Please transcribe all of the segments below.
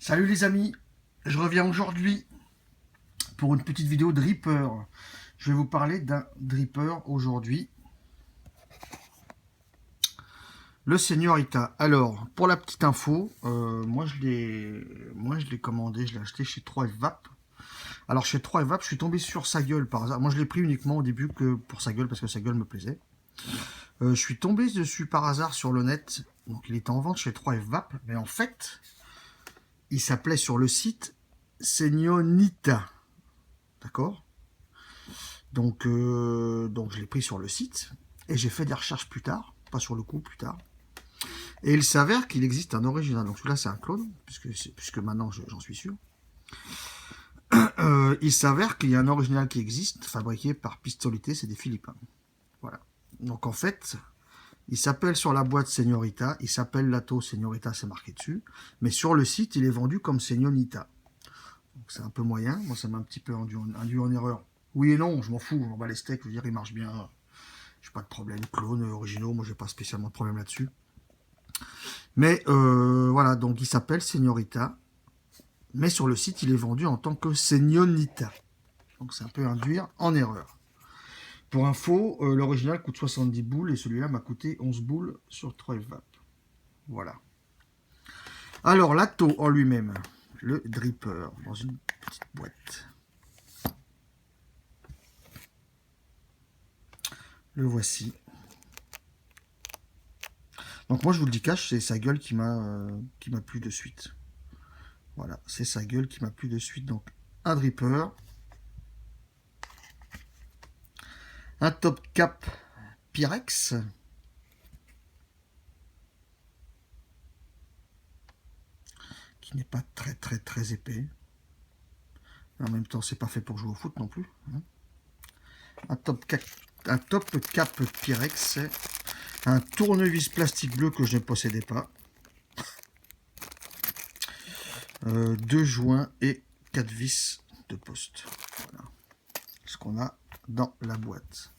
Salut les amis, je reviens aujourd'hui pour une petite vidéo dripper. Je vais vous parler d'un dripper aujourd'hui, le Señorita. Alors, pour la petite info, moi je l'ai commandé, je l'ai acheté chez 3FVAP. Alors chez 3FVAP, je suis tombé sur sa gueule par hasard. Moi je l'ai pris uniquement au début que pour sa gueule, parce que sa gueule me plaisait. Je suis tombé dessus par hasard sur le net, donc il était en vente chez 3FVAP, mais en fait, il s'appelait sur le site Señorita. D'accord. Donc je l'ai pris sur le site et j'ai fait des recherches plus tard, pas sur le coup, plus tard. Et il s'avère qu'il existe un original. Donc celui-là, c'est un clone, puisque maintenant j'en suis sûr. Il s'avère qu'il y a un original qui existe, fabriqué par Pistolité, c'est des Philippins. Voilà. Donc en fait, il s'appelle sur la boîte Señorita, il s'appelle Lato Señorita, c'est marqué dessus, mais sur le site, il est vendu comme Señorita. Donc c'est un peu moyen, moi ça m'a un petit peu induit en erreur. Oui et non, je m'en fous, on va les steaks, je veux dire, il marche bien. J'ai pas de problème, clones originaux, moi j'ai pas spécialement de problème là-dessus. Mais voilà, donc il s'appelle Señorita, mais sur le site il est vendu en tant que Señorita. Donc c'est un peu induire en erreur. Pour info, l'original coûte 70 boules et celui-là m'a coûté 11 boules sur 3FVAP. Voilà. Alors l'Ato en lui-même, le dripper, dans une petite boîte. Le voici. Donc moi je vous le dis cash, c'est sa gueule qui m'a plu de suite. Voilà, c'est sa gueule qui m'a plu de suite. Donc un dripper, un top cap Pyrex, qui n'est pas très épais. En même temps, c'est pas fait pour jouer au foot non plus. Hein. Un top cap Pyrex, un tournevis plastique bleu que je ne possédais pas. 2 joints et 4 vis de poste. Voilà ce qu'on a dans la boîte.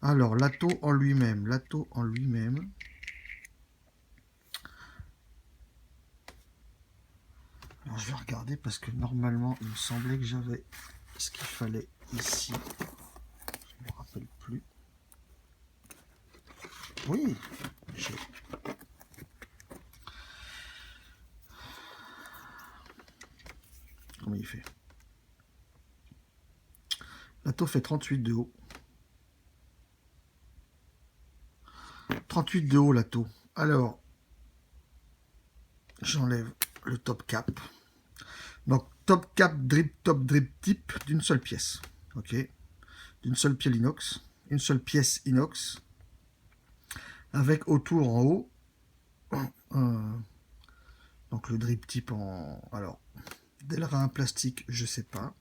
Alors, l'Ato en lui-même. Alors, je vais regarder parce que normalement, il me semblait que j'avais ce qu'il fallait ici. Je ne me rappelle plus. Oui, j'ai... Comment il fait? L'Ato fait 38 de haut. 38 de haut, l'Ato. Alors, j'enlève le top cap. Donc, top cap, top drip type d'une seule pièce. Ok. D'une seule pièce inox. Une seule pièce inox. Avec autour en haut. Donc, le drip type en... Alors, Delrin plastique, je sais pas.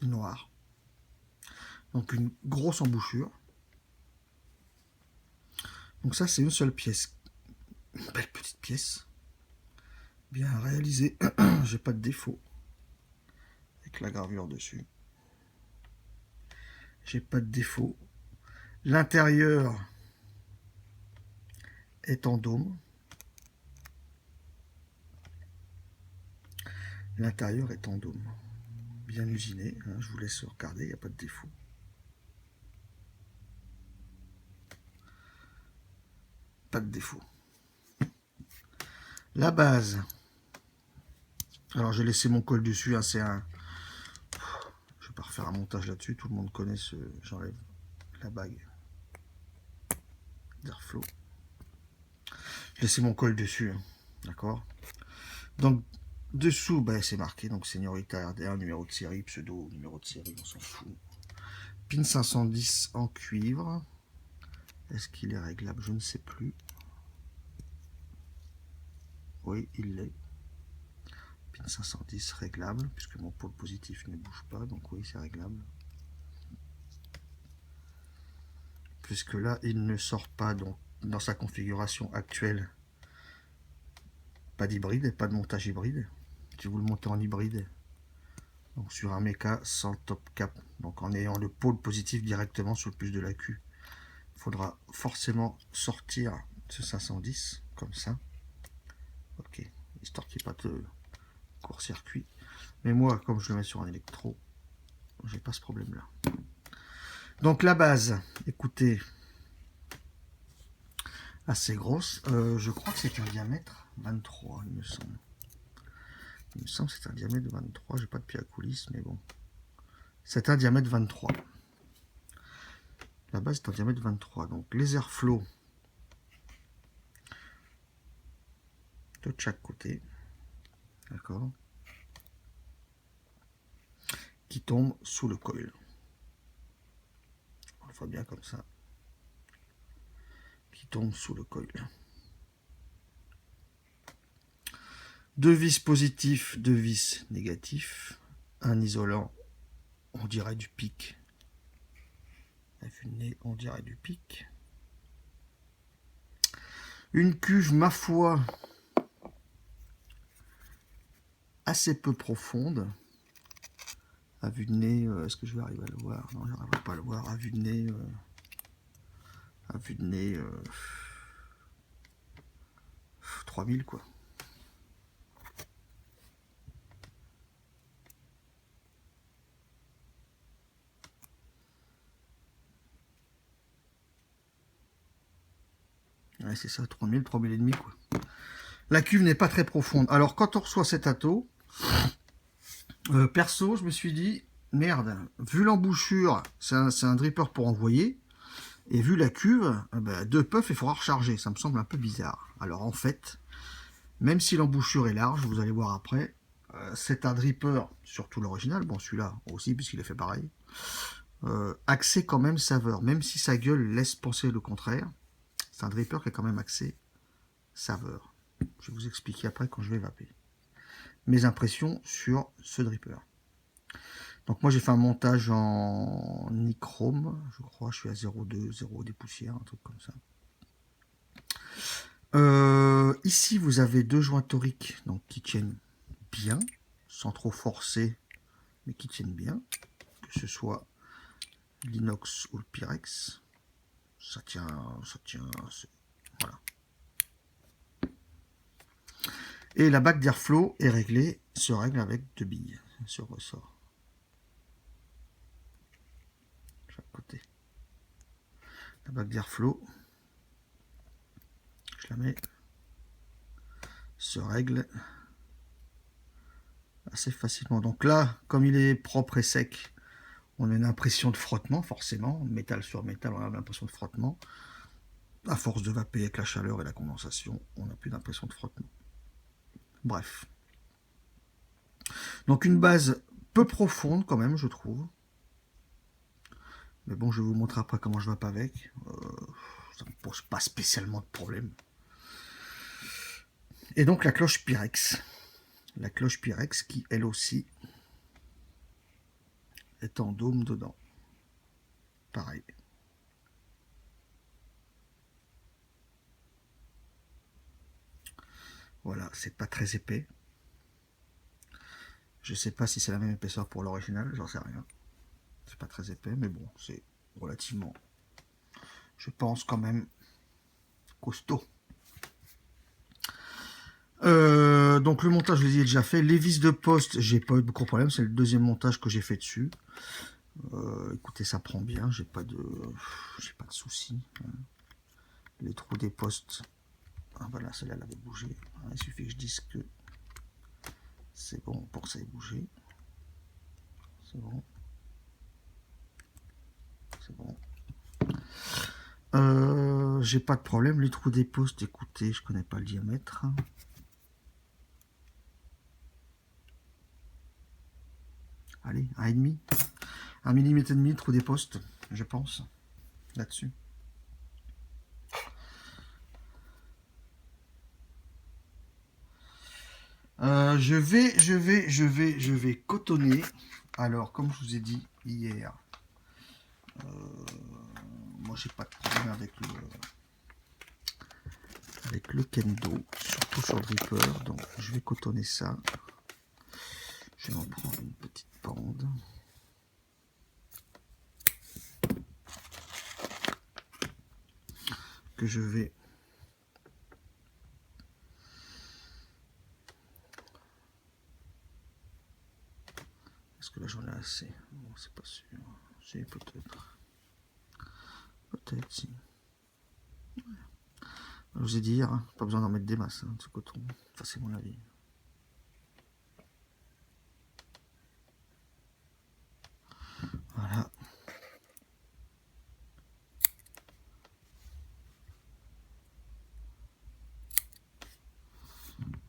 Noir. Donc, une grosse embouchure. Donc, ça, c'est une seule pièce. Une belle petite pièce. Bien réalisée. J'ai pas de défaut. Avec la gravure dessus. J'ai pas de défaut. L'intérieur est en dôme. L'intérieur est en dôme. Bien usiné. Hein, je vous laisse regarder, il n'y a pas de défaut. Pas de défaut. La base. Alors j'ai laissé mon col dessus. Hein, c'est un... Je vais pas refaire un montage là-dessus. Tout le monde connaît ce... J'enlève la bague d'Airflow. J'ai laissé mon col dessus. Hein, d'accord. Donc dessous, ben, c'est marqué. Donc Señorita RDR, numéro de série, pseudo, numéro de série, on s'en fout. Pin 510 en cuivre. Est-ce qu'il est réglable? Je ne sais plus. Oui, il l'est. Pin 510 réglable, puisque mon pôle positif ne bouge pas, donc oui, c'est réglable. Puisque là, il ne sort pas donc, dans sa configuration actuelle. Pas d'hybride, pas de montage hybride. Si vous le montez en hybride, donc sur un méca sans top cap, donc en ayant le pôle positif directement sur le plus de la Q, il faudra forcément sortir ce 510, comme ça. Ok. histoire qu'il n'y ait pas de court-circuit. Mais moi, comme je le mets sur un électro, j'ai pas ce problème-là. Donc la base, écoutez, assez grosse. Je crois que c'est un diamètre 23, il me semble. Il me semble que c'est un diamètre de 23. J'ai pas de pied à coulisses, mais bon. C'est un diamètre 23. La base est un diamètre 23. Donc les airflows de chaque côté. D'accord. Qui tombent sous le coil. On le voit bien comme ça. Qui tombent sous le coil. Deux vis positifs, deux vis négatifs. Un isolant, on dirait du pic. À vue de nez, on dirait du pic. Une cuve, ma foi, assez peu profonde. À vue de nez, est-ce que je vais arriver à le voir? Non, je n'arriverai pas à le voir. À vue de nez, à vue de nez, 3000 quoi. Ouais, c'est ça, 3000, 3000 et demi quoi. La cuve n'est pas très profonde. Alors quand on reçoit cet atto, perso, je me suis dit, merde, vu l'embouchure, c'est un dripper pour envoyer, et vu la cuve, deux puffs, il faudra recharger. Ça me semble un peu bizarre. Alors en fait, même si l'embouchure est large, vous allez voir après, c'est un dripper, surtout l'original, bon celui-là aussi, puisqu'il est fait pareil, axé quand même saveur. Même si sa gueule laisse penser le contraire, c'est un dripper qui est quand même axé saveur. Je vais vous expliquer après quand je vais vaper. Mes impressions sur ce dripper. Donc moi j'ai fait un montage en nichrome, je crois, je suis à 0,2, 0 des poussières, un truc comme ça. Ici vous avez deux joints toriques donc, qui tiennent bien, sans trop forcer, mais qui tiennent bien, que ce soit l'inox ou le pyrex. Ça tient, voilà. Et la bague d'airflow est réglée, se règle avec deux billes sur ressort. Chaque côté. La bague d'airflow, je la mets, se règle assez facilement. Donc là, comme il est propre et sec, on a une impression de frottement, forcément. Métal sur métal, on a l'impression de frottement. À force de vaper avec la chaleur et la condensation, on n'a plus d'impression de frottement. Bref. Donc une base peu profonde quand même, je trouve. Mais bon, je vais vous montrer après comment je vape avec. Ça ne me pose pas spécialement de problème. Et donc la cloche Pyrex. La cloche Pyrex qui, elle aussi, est en dôme dedans. Pareil. Voilà, c'est pas très épais. Je sais pas si c'est la même épaisseur pour l'original, j'en sais rien. C'est pas très épais, mais bon, c'est relativement, je pense quand même, costaud. Donc le montage, je l'ai déjà fait. Les vis de poste, j'ai pas eu beaucoup de problèmes. C'est le deuxième montage que j'ai fait dessus. Écoutez, ça prend bien. J'ai pas de soucis. Les trous des postes. Ah, voilà, celle-là, elle avait bougé. Il suffit que je dise que c'est bon pour que ça ait bougé. C'est bon. C'est bon. J'ai pas de problème. Les trous des postes, écoutez, je connais pas le diamètre. Allez, 1,5. 1,5 mm, trou des postes, je pense, là-dessus. Je vais cotonner. Alors, comme je vous ai dit hier, moi j'ai pas de problème avec le kendo, surtout sur le dripper. Donc, je vais cotonner ça. Je vais en prendre une petite bande. Que je vais que là j'en ai assez. Bon, c'est pas sûr. Si, peut-être. Peut-être, si. Je vous ai dit, hein, pas besoin d'en mettre des masses, hein, de ce coton. Ça, c'est mon avis. Voilà.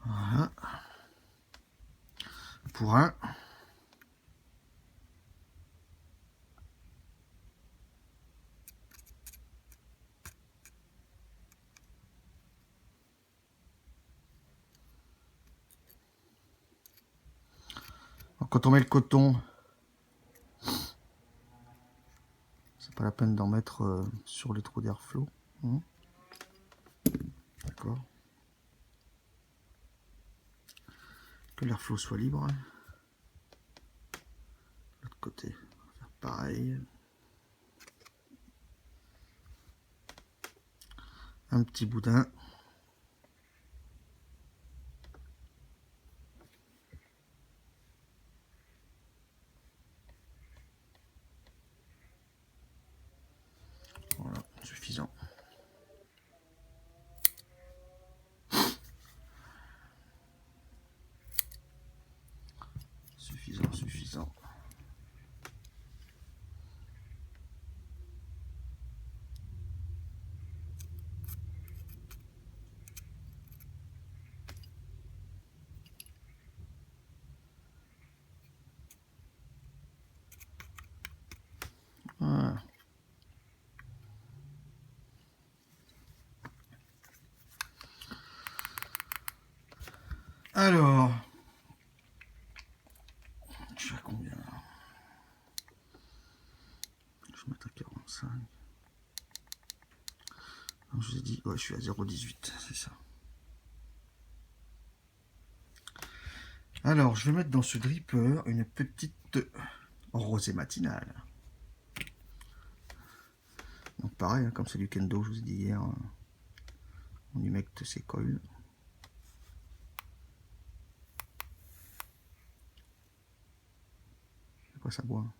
Voilà. Pour un. Quand on met le coton, c'est pas la peine d'en mettre sur les trous d'airflow. Hein. D'accord. Que l'airflow soit libre. L'autre côté, on va faire pareil. Un petit boudin. Voilà, suffisant. Suffisant. Voilà. Alors, je suis à combien là? Je vais mettre à 45. Non, je vous ai dit, ouais, je suis à 0,18, c'est ça. Alors, je vais mettre dans ce dripper une petite rosée matinale. Donc pareil, hein, comme c'est du kendo, je vous ai dit hier, on humecte ses coils. C'est quoi ça boit?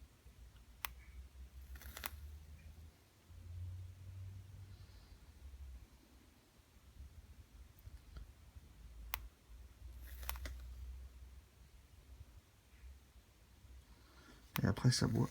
Et après ça boit.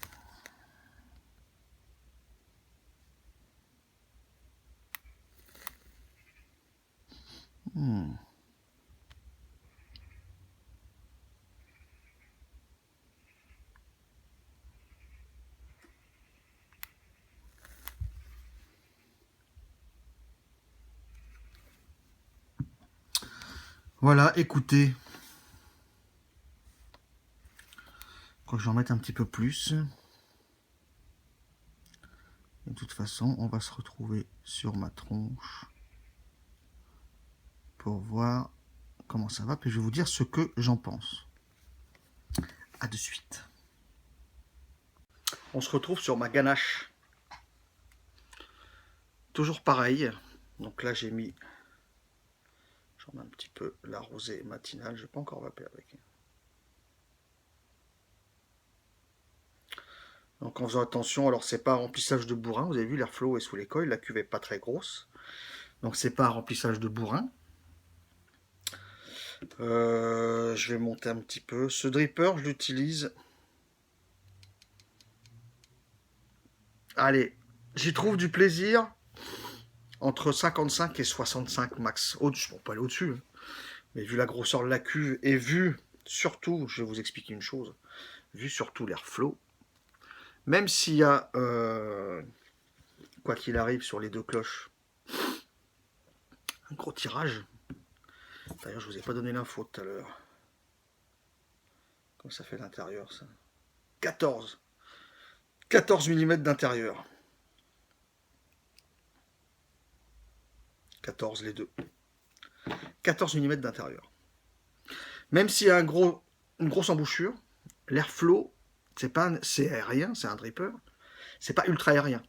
Voilà, écoutez. Quand je vais en mettre un petit peu plus. De toute façon, on va se retrouver sur ma tronche pour voir comment ça va. Puis je vais vous dire ce que j'en pense. A de suite. On se retrouve sur ma ganache. Toujours pareil. Donc là, j'ai mis... J'en mets un petit peu la rosée matinale. Je n'ai pas encore vapé avec. Donc en faisant attention, alors c'est pas un remplissage de bourrin. Vous avez vu, l'airflow est sous les coils. La cuve est pas très grosse. Donc c'est pas un remplissage de bourrin. Je vais monter un petit peu. Ce dripper, je l'utilise. Allez, j'y trouve du plaisir entre 55 et 65 max. Au-dessus, bon, pas aller au-dessus, hein. Mais vu la grosseur de la cuve et vu surtout, je vais vous expliquer une chose, vu surtout l'airflow, même s'il y a, quoi qu'il arrive sur les deux cloches, un gros tirage. D'ailleurs, je vous ai pas donné l'info tout à l'heure. Comment ça fait l'intérieur, ça? 14 mm d'intérieur. 14 les deux. 14 mm d'intérieur. Même s'il y a une grosse embouchure, l'airflow, c'est aérien, c'est un dripper, c'est pas ultra aérien.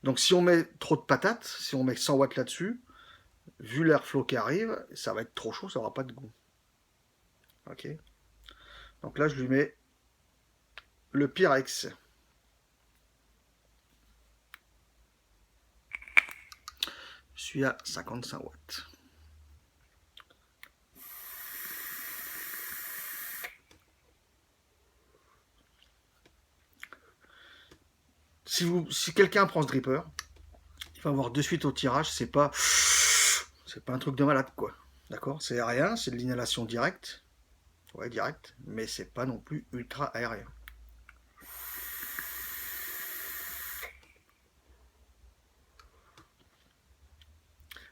Donc si on met trop de patates, si on met 100 watts là-dessus, vu l'airflow qui arrive, ça va être trop chaud, ça n'aura pas de goût. Ok. Donc là, je lui mets le Pyrex. Je suis à 55 watts. Si quelqu'un prend ce dripper, il va voir de suite au tirage, c'est pas un truc de malade, quoi. D'accord? C'est aérien, c'est de l'inhalation directe. Ouais, direct, mais c'est pas non plus ultra aérien.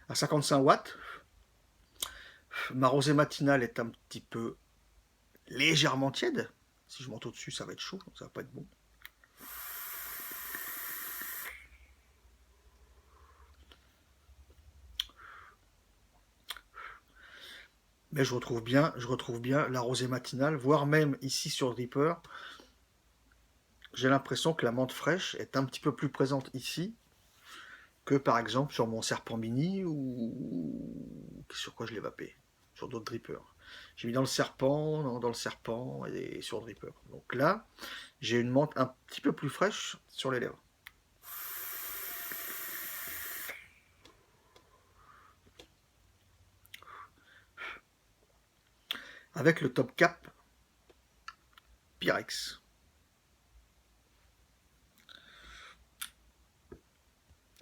À 55 watts, ma rosée matinale est un petit peu légèrement tiède. Si je monte au-dessus, ça va être chaud, donc ça va pas être bon. Mais je retrouve bien la rosée matinale, voire même ici sur le dripper, j'ai l'impression que la menthe fraîche est un petit peu plus présente ici que par exemple sur mon serpent mini ou sur quoi je l'ai vapé, sur d'autres drippers. J'ai mis dans le serpent et sur le dripper. Donc là, j'ai une menthe un petit peu plus fraîche sur les lèvres. Avec le top cap Pyrex.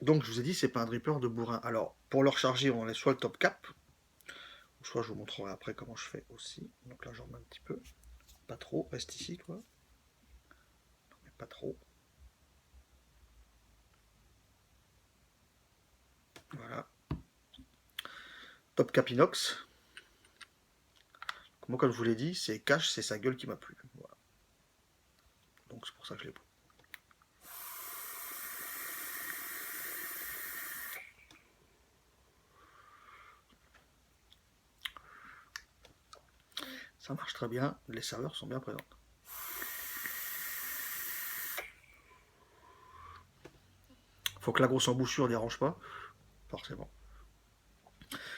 Donc je vous ai dit, c'est pas un dripper de bourrin. Alors, pour le recharger, on laisse soit le top cap, soit je vous montrerai après comment je fais aussi. Donc là, j'en mets un petit peu. Pas trop, reste ici, toi. Non, mais pas trop. Voilà. Top cap inox. Moi, comme je vous l'ai dit, c'est cash, c'est sa gueule qui m'a plu. Voilà. Donc c'est pour ça que je l'ai pris. Ça marche très bien, les saveurs sont bien présentes. Faut que la grosse embouchure ne dérange pas, forcément.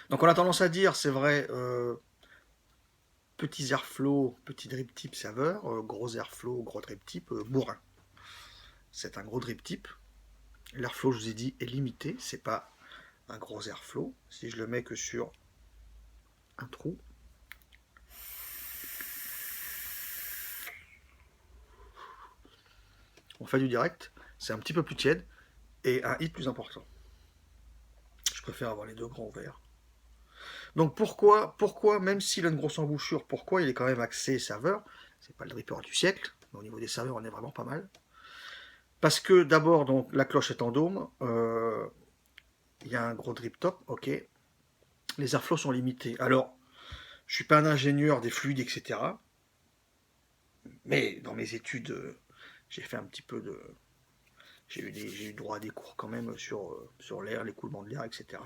Donc on a tendance à dire, c'est vrai, petits airflow, petit drip tip saveur, gros airflow, gros drip tip, bourrin. C'est un gros drip tip. L'airflow, je vous ai dit, est limité, c'est pas un gros airflow. Si je le mets que sur un trou, on fait du direct, c'est un petit peu plus tiède et un hit plus important. Je préfère avoir les deux grands ouverts. Donc pourquoi, même s'il a une grosse embouchure, pourquoi il est quand même axé saveur? C'est pas le dripper du siècle, mais au niveau des saveurs, on est vraiment pas mal. Parce que d'abord, donc la cloche est en dôme, il y a un gros drip top, ok. Les airflows sont limités. Alors, je suis pas un ingénieur des fluides, etc. Mais dans mes études, j'ai fait un petit peu de, j'ai eu droit à des cours quand même sur l'air, l'écoulement de l'air, etc.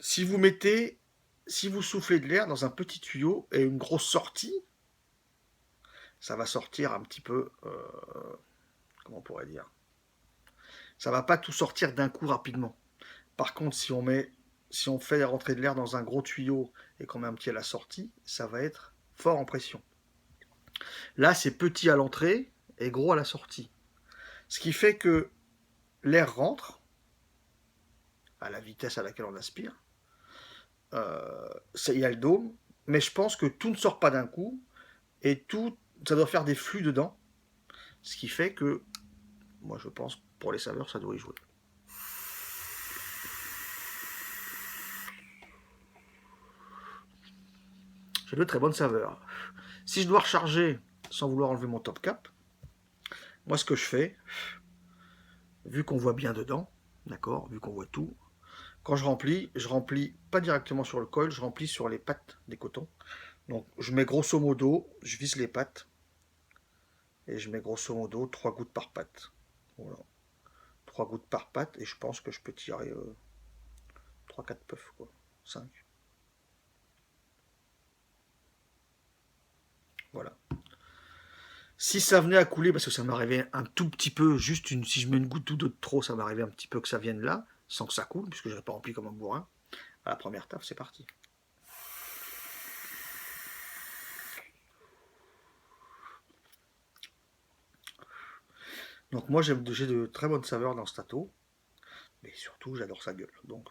Si vous mettez, si vous soufflez de l'air dans un petit tuyau et une grosse sortie, ça va sortir un petit peu, comment on pourrait dire, ça va pas tout sortir d'un coup rapidement. Par contre, si on fait rentrer de l'air dans un gros tuyau et qu'on met un petit à la sortie, ça va être fort en pression. Là, c'est petit à l'entrée et gros à la sortie. Ce qui fait que l'air rentre à la vitesse à laquelle on aspire. Il y a le dôme, mais je pense que tout ne sort pas d'un coup et tout, ça doit faire des flux dedans. Ce qui fait que, moi je pense, pour les saveurs, ça doit y jouer. J'ai de très bonnes saveurs. Si je dois recharger sans vouloir enlever mon top cap, moi ce que je fais, vu qu'on voit bien dedans, d'accord, vu qu'on voit tout, quand je remplis pas directement sur le coil, je remplis sur les pattes des cotons. Donc je mets grosso modo, je visse les pattes, et je mets grosso modo 3 gouttes par patte. Voilà. 3 gouttes par patte, et je pense que je peux tirer 3-4 puffs, quoi. 5. Voilà. Si ça venait à couler, parce que ça m'arrivait un tout petit peu, si je mets une goutte ou deux de trop, ça m'arrivait un petit peu que ça vienne là, sans que ça coule, puisque je n'aurais pas rempli comme un bourrin. À la première taf, c'est parti. Donc moi j'ai de très bonnes saveurs dans ce tato, mais surtout j'adore sa gueule. Donc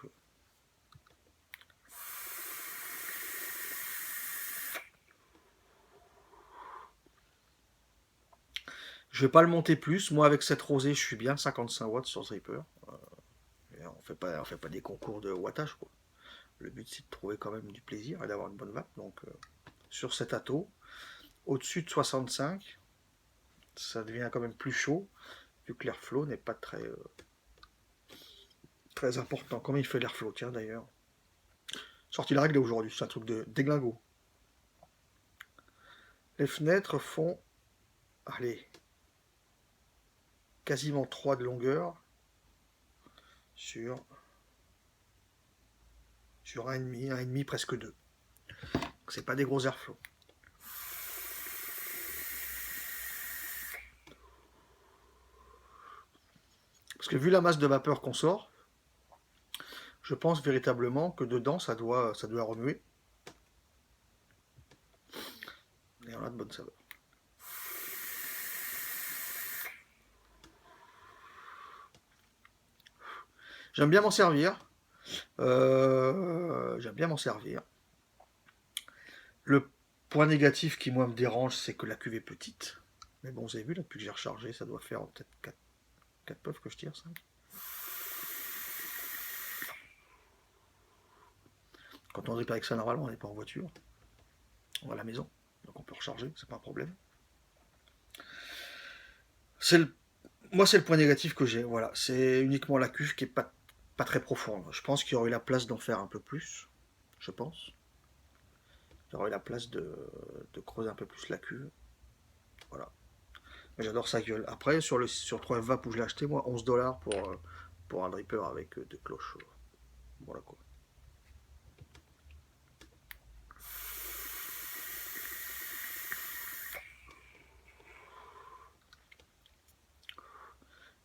je vais pas le monter plus. Moi avec cette rosée je suis bien 55 watts sur ce Reaper. Et on fait pas des concours de wattage quoi. Le but c'est de trouver quand même du plaisir et d'avoir une bonne vape. Donc sur cet atto, au-dessus de 65, ça devient quand même plus chaud, vu que l'airflow n'est pas très important. Comment il fait l'airflow, tiens d'ailleurs. Sorti la règle aujourd'hui, c'est un truc de déglingo. Les fenêtres font, allez, quasiment 3 de longueur sur, sur 1,5 presque 2. Donc c'est pas des gros airflow. Parce que vu la masse de vapeur qu'on sort, je pense véritablement que dedans ça doit remuer. Et on a de bonnes saveurs. J'aime bien m'en servir. J'aime bien m'en servir. Le point négatif qui, moi, me dérange, c'est que la cuve est petite. Mais bon, vous avez vu, là, depuis que j'ai rechargé, ça doit faire peut-être 4 puffs que je tire, 5. Quand on drip avec ça, normalement, on n'est pas en voiture. On va à la maison. Donc on peut recharger, c'est pas un problème. Moi, c'est le point négatif que j'ai. Voilà, c'est uniquement la cuve qui est pas très profonde. Je pense qu'il y aurait la place d'en faire un peu plus. Je pense. Il y aurait la place de creuser un peu plus la cuve. Voilà. Mais j'adore sa gueule. Après, sur 3 vape où je l'ai acheté, moi, 11$ pour un dripper avec 2 cloches. Voilà quoi.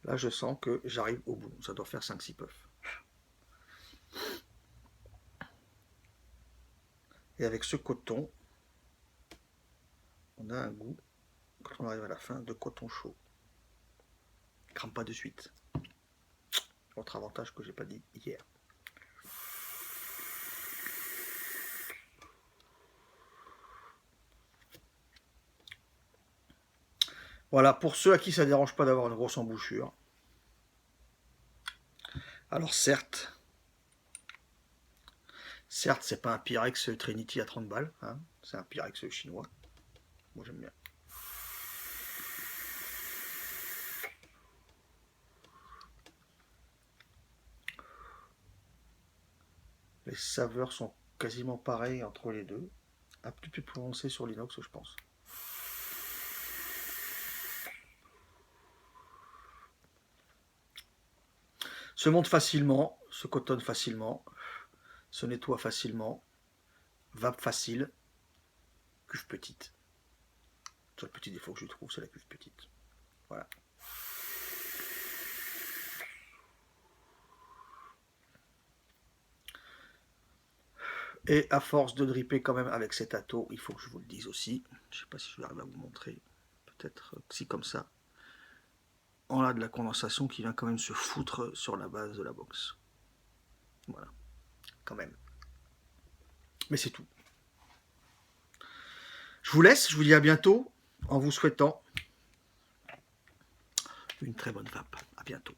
Là, je sens que j'arrive au bout. Ça doit faire 5-6 puffs. Et avec ce coton, on a un goût, quand on arrive à la fin, de coton chaud. Crame pas de suite. Autre avantage que j'ai pas dit hier. Voilà, pour ceux à qui ça ne dérange pas d'avoir une grosse embouchure. Alors certes, c'est pas un Pyrex Trinity à 30 balles, hein, c'est un Pyrex chinois. Moi j'aime bien. Les saveurs sont quasiment pareilles entre les deux. Un petit peu plus prononcé sur l'inox, je pense. Se monte facilement, se cotonne facilement, se nettoie facilement, vape facile, cuve petite. C'est le petit défaut que je trouve, c'est la cuve petite. Voilà. Et à force de dripper quand même avec cet atto, il faut que je vous le dise aussi. Je ne sais pas si je vais arriver à vous montrer. Peut-être si comme ça. On a de la condensation qui vient quand même se foutre sur la base de la box. Voilà. Quand même. Mais c'est tout. Je vous laisse, je vous dis à bientôt en vous souhaitant une très bonne vape. À bientôt.